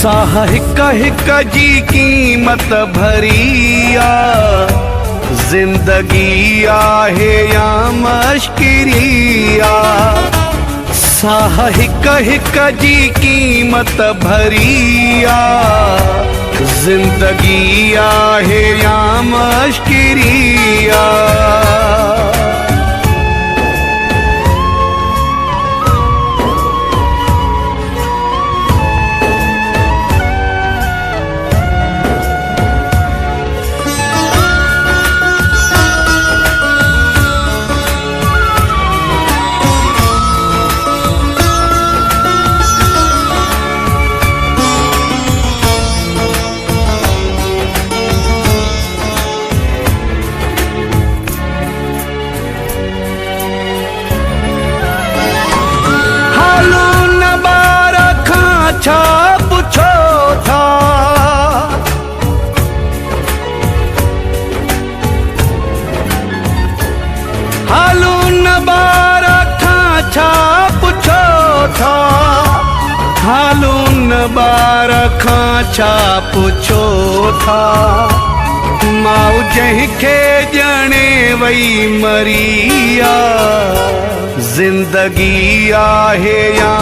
साह हिक हिक जी क़ीमत भरिया, ज़िंदगी आहे या मश्किरिया। साह हिक हिक जी क़ीमत भरिया, ज़िंदगी आहे या मश्किरिया। छा पुछो था, हालू न बार खां छा पुछो था, हालू न बार खां छा पुछो था। माउ जंहिंखे ॼणे वई मरिया, ज़िंदगी आहे या